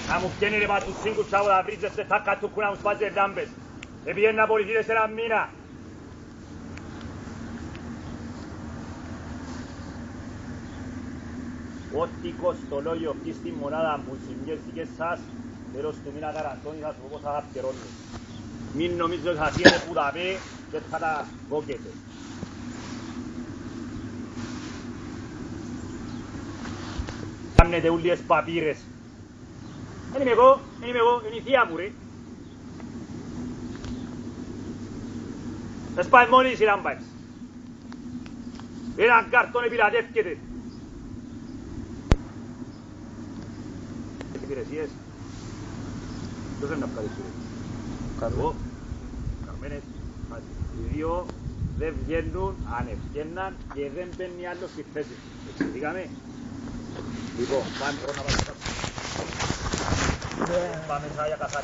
Να μου πιένει ρε πατουσίγκους και από τα βρίζεστε θα κατσούκου να μου σπάζει δάμπες. Επειδή να απολυθείτε σε ένα μήνα. Ό,τι κοστολόγιο αυτή στη μονάδα που συμβιέστηκε σας, τέλος του μήνα καραντώνει θα σου πω πώς θα αυκαιρώνει. Μην νομίζω ότι θα φύγετε που τα πει και θα τα κόκκετε. Κάμνετε όλοι τις παπύρες. Δεν είμαι εγώ, είναι η θεία μου ρε. Θα σπάει μόνοι η λάμπας. Έναν καρτόν επιλατεύκεται. Υπηρεσίες. Ποιος είναι να ευχαριστώ. Εγώ, Καρμένες, οι δύο δεν βγαίνουν, αν ευκαιναν και δεν μπαίνει άλλο στη θέση. Εξηγήκαμε. Λοιπόν, πάμε τώρα να πάμε. Πάμε σαν για καθαρή.